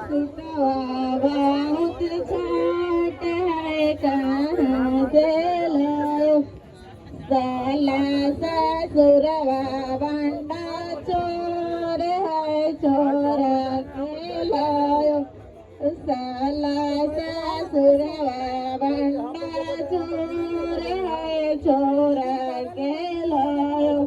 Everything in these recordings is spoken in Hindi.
सुतवा बहुत छोट है कहाँ से लायो साला ससुरवा बंडा चोर है चोर के लायो साला ससुरवा बंडा चोर है चोर के लायो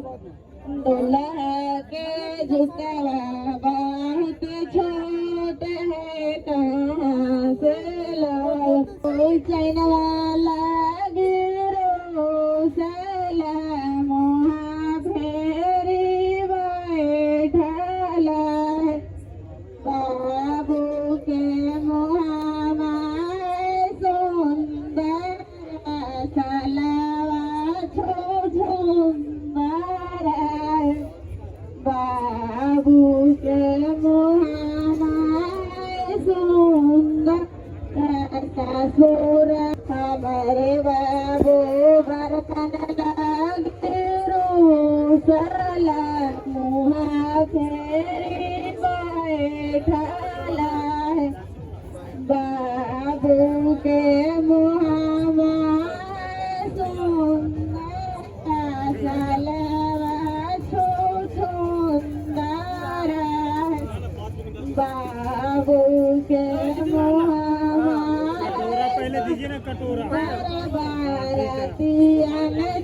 दुल्हा के जुतवा बहुत छोट है कहाँ से लायो चैन वाला गिरो साला मोहा फेरी बैठला है बाबू के मोहा माए सुंदर सलावा छो झुंबर बाबू के मोहा माए सुंदर ससुर हमारे बाबू बर्तन लगे रोसला मुहा फेरी बैठला है बाबू के मुहा माए सुंदर सलवा छो सुंदर बाबू के मुहा पहले दीजिए ना कटोरा बारतिया में